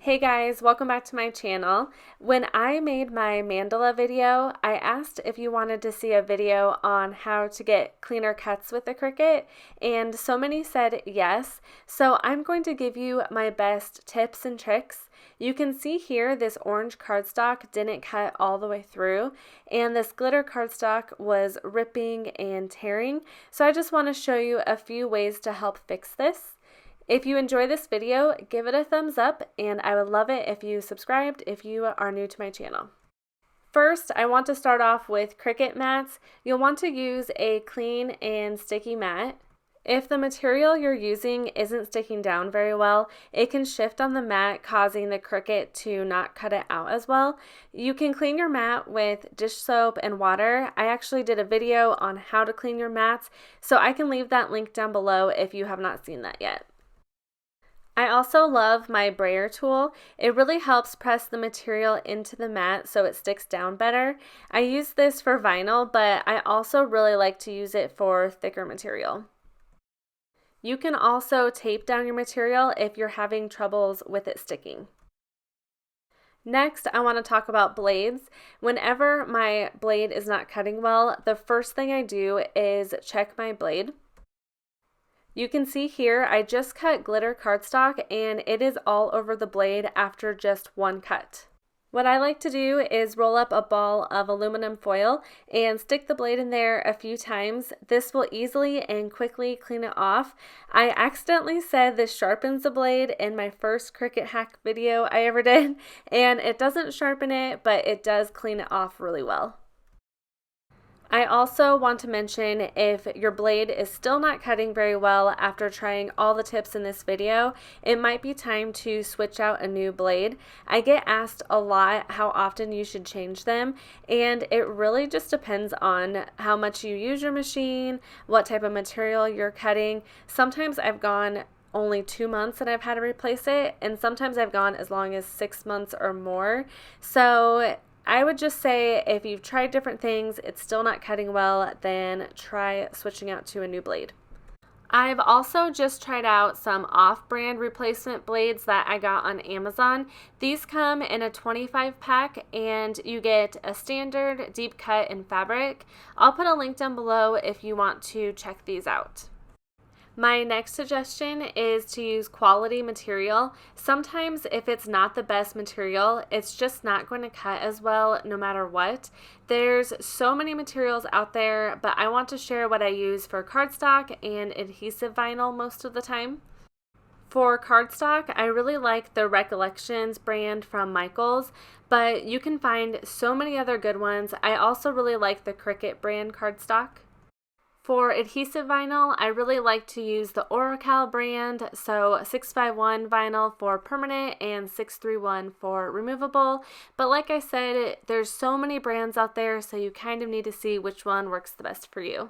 Hey guys, welcome back to my channel. When I made my mandala video, I asked if you wanted to see a video on how to get cleaner cuts with the Cricut, and so many said yes. So I'm going to give you my best tips and tricks. You can see here this orange cardstock didn't cut all the way through, and this glitter cardstock was ripping and tearing. So I just want to show you a few ways to help fix this. If you enjoy this video, give it a thumbs up, and I would love it if you subscribed if you are new to my channel. First, I want to start off with Cricut mats. You'll want to use a clean and sticky mat. If the material you're using isn't sticking down very well, it can shift on the mat, causing the Cricut to not cut it out as well. You can clean your mat with dish soap and water. I actually did a video on how to clean your mats, so I can leave that link down below if you have not seen that yet. I also love my brayer tool. It really helps press the material into the mat so it sticks down better. I use this for vinyl, but I also really like to use it for thicker material. You can also tape down your material if you're having troubles with it sticking. Next, I want to talk about blades. Whenever my blade is not cutting well, the first thing I do is check my blade. You can see here I just cut glitter cardstock and it is all over the blade after just one cut. What I like to do is roll up a ball of aluminum foil and stick the blade in there a few times. This will easily and quickly clean it off. I accidentally said this sharpens the blade in my first Cricut hack video I ever did, and it doesn't sharpen it, but it does clean it off really well. I also want to mention, if your blade is still not cutting very well after trying all the tips in this video, it might be time to switch out a new blade. I get asked a lot how often you should change them, and it really just depends on how much you use your machine, what type of material you're cutting. Sometimes I've gone only 2 months and I've had to replace it, and sometimes I've gone as long as 6 months or more. So I would just say if you've tried different things, it's still not cutting well, then try switching out to a new blade. I've also just tried out some off-brand replacement blades that I got on Amazon. These come in a 25 pack and you get a standard deep cut in fabric. I'll put a link down below if you want to check these out. My next suggestion is to use quality material. Sometimes if it's not the best material, it's just not going to cut as well no matter what. There's so many materials out there, but I want to share what I use for cardstock and adhesive vinyl most of the time. For cardstock, I really like the Recollections brand from Michaels, but you can find so many other good ones. I also really like the Cricut brand cardstock. For adhesive vinyl, I really like to use the Oracal brand, so 651 vinyl for permanent and 631 for removable. But like I said, there's so many brands out there, so you kind of need to see which one works the best for you.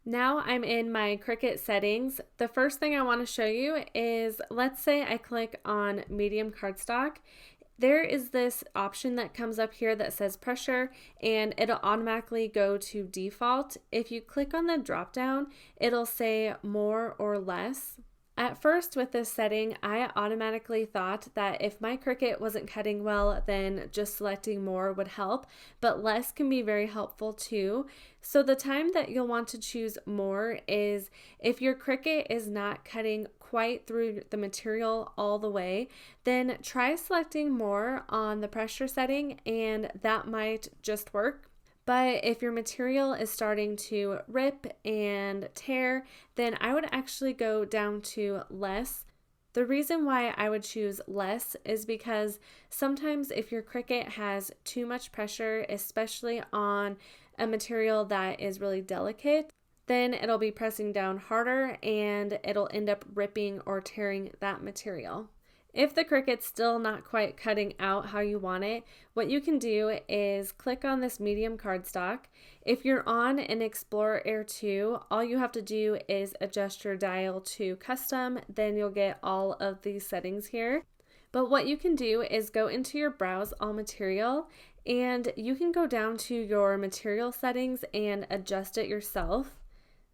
Now I'm in my Cricut settings. The first thing I want to show you is, let's say I click on medium cardstock. There is this option that comes up here that says pressure, and it'll automatically go to default. If you click on the drop down, it'll say more or less. At first with this setting, I automatically thought that if my Cricut wasn't cutting well, then just selecting more would help, but less can be very helpful too. So the time that you'll want to choose more is if your Cricut is not cutting quite through the material all the way, then try selecting more on the pressure setting and that might just work. But if your material is starting to rip and tear, then I would actually go down to less. The reason why I would choose less is because sometimes if your Cricut has too much pressure, especially on a material that is really delicate, then it'll be pressing down harder and it'll end up ripping or tearing that material. If the Cricut's still not quite cutting out how you want it, what you can do is click on this medium cardstock. If you're on an Explorer Air 2, all you have to do is adjust your dial to custom, then you'll get all of these settings here. But what you can do is go into your Browse All Material, and you can go down to your material settings and adjust it yourself.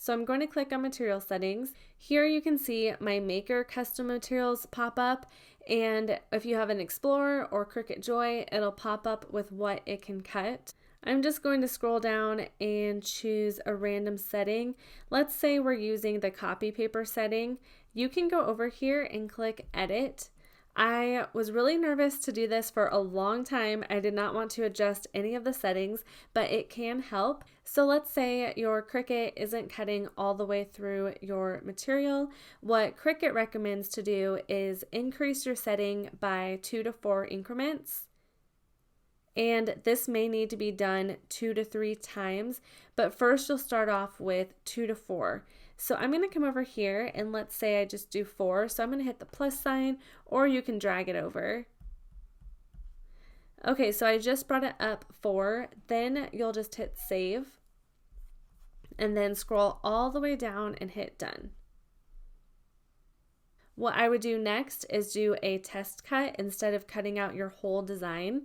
So I'm going to click on material settings. Here you can see my maker custom materials pop up, and if you have an Explorer or Cricut Joy, it'll pop up with what it can cut. I'm just going to scroll down and choose a random setting. Let's say we're using the copy paper setting. You can go over here and click edit. I was really nervous to do this for a long time. I did not want to adjust any of the settings, but it can help. So let's say your Cricut isn't cutting all the way through your material. What Cricut recommends to do is increase your setting by 2 to 4 increments. And this may need to be done 2 to 3 times, but first you'll start off with 2 to 4. So I'm going to come over here and let's say I just do 4. So I'm going to hit the plus sign, or you can drag it over. Okay, so I just brought it up 4. Then you'll just hit save and then scroll all the way down and hit done. What I would do next is do a test cut instead of cutting out your whole design.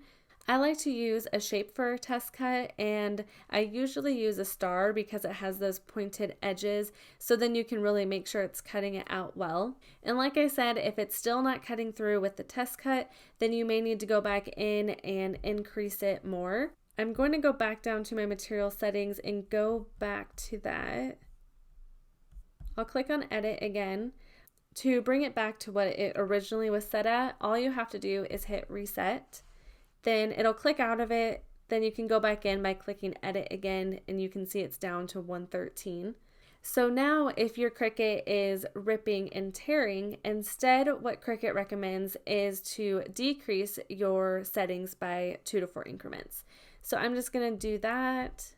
I like to use a shape for a test cut, and I usually use a star because it has those pointed edges, so then you can really make sure it's cutting it out well. And like I said, if it's still not cutting through with the test cut, then you may need to go back in and increase it more. I'm going to go back down to my material settings and go back to that. I'll click on edit again. To bring it back to what it originally was set at, all you have to do is hit reset. Then it'll click out of it. Then you can go back in by clicking edit again, and you can see it's down to 113. So now if your Cricut is ripping and tearing, instead what Cricut recommends is to decrease your settings by 2 to 4 increments. So I'm just going to do that.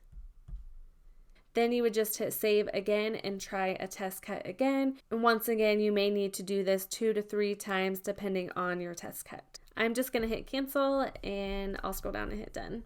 Then you would just hit save again and try a test cut again. And once again, you may need to do this 2 to 3 times depending on your test cut. I'm just going to hit cancel and I'll scroll down and hit done.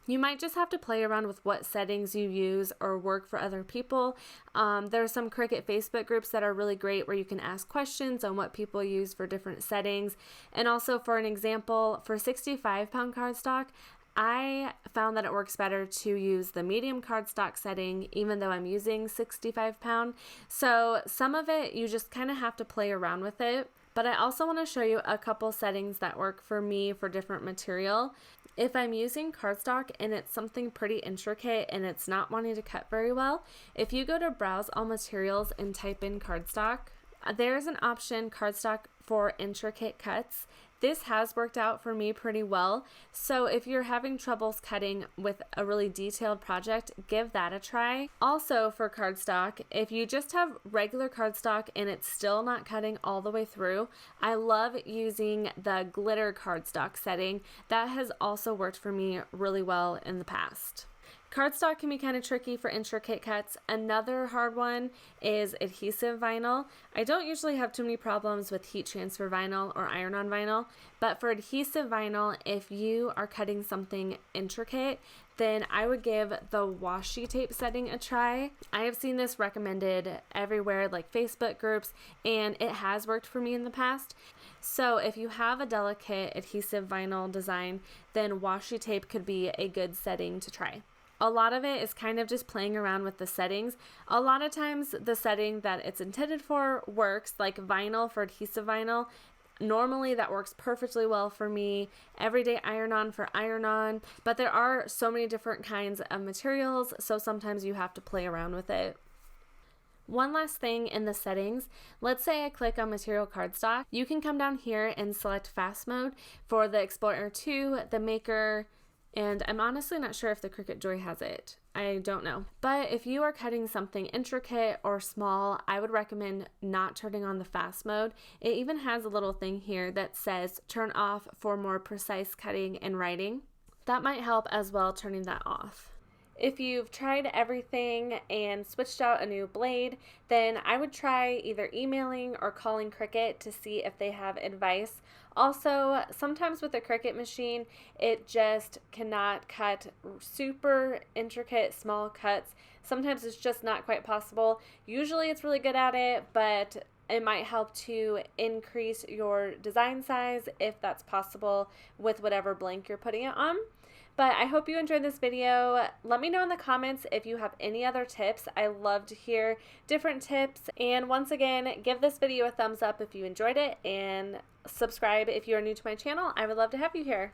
You might just have to play around with what settings you use or work for other people. There are some Cricut Facebook groups that are really great where you can ask questions on what people use for different settings. And also, for an example, for 65-pound cardstock, I found that it works better to use the medium cardstock setting even though I'm using 65-pound. So some of it you just kind of have to play around with it. But I also want to show you a couple settings that work for me for different material. If I'm using cardstock and it's something pretty intricate and it's not wanting to cut very well, if you go to Browse All Materials and type in cardstock, there's an option, cardstock for intricate cuts. This has worked out for me pretty well. So if you're having troubles cutting with a really detailed project, give that a try. Also for cardstock, if you just have regular cardstock and it's still not cutting all the way through, I love using the glitter cardstock setting. That has also worked for me really well in the past. Cardstock can be kind of tricky for intricate cuts. Another hard one is adhesive vinyl. I don't usually have too many problems with heat transfer vinyl or iron-on vinyl, but for adhesive vinyl, if you are cutting something intricate, then I would give the washi tape setting a try. I have seen this recommended everywhere, like Facebook groups, and it has worked for me in the past. So if you have a delicate adhesive vinyl design, then washi tape could be a good setting to try. A lot of it is kind of just playing around with the settings. A lot of times the setting that it's intended for works, like vinyl for adhesive vinyl. Normally that works perfectly well for me. Everyday iron-on for iron-on, but there are so many different kinds of materials, so sometimes you have to play around with it. One last thing in the settings, let's say I click on material cardstock. You can come down here and select fast mode for the Explorer 2, the Maker, and I'm honestly not sure if the Cricut Joy has it. I don't know. But if you are cutting something intricate or small, I would recommend not turning on the fast mode. It even has a little thing here that says turn off for more precise cutting and writing. That might help as well, turning that off. If you've tried everything and switched out a new blade, then I would try either emailing or calling Cricut to see if they have advice. Also, sometimes with the Cricut machine, it just cannot cut super intricate small cuts. Sometimes it's just not quite possible. Usually it's really good at it, but it might help to increase your design size if that's possible with whatever blank you're putting it on. But I hope you enjoyed this video. Let me know in the comments if you have any other tips. I love to hear different tips. And once again, give this video a thumbs up if you enjoyed it, and subscribe if you are new to my channel. I would love to have you here.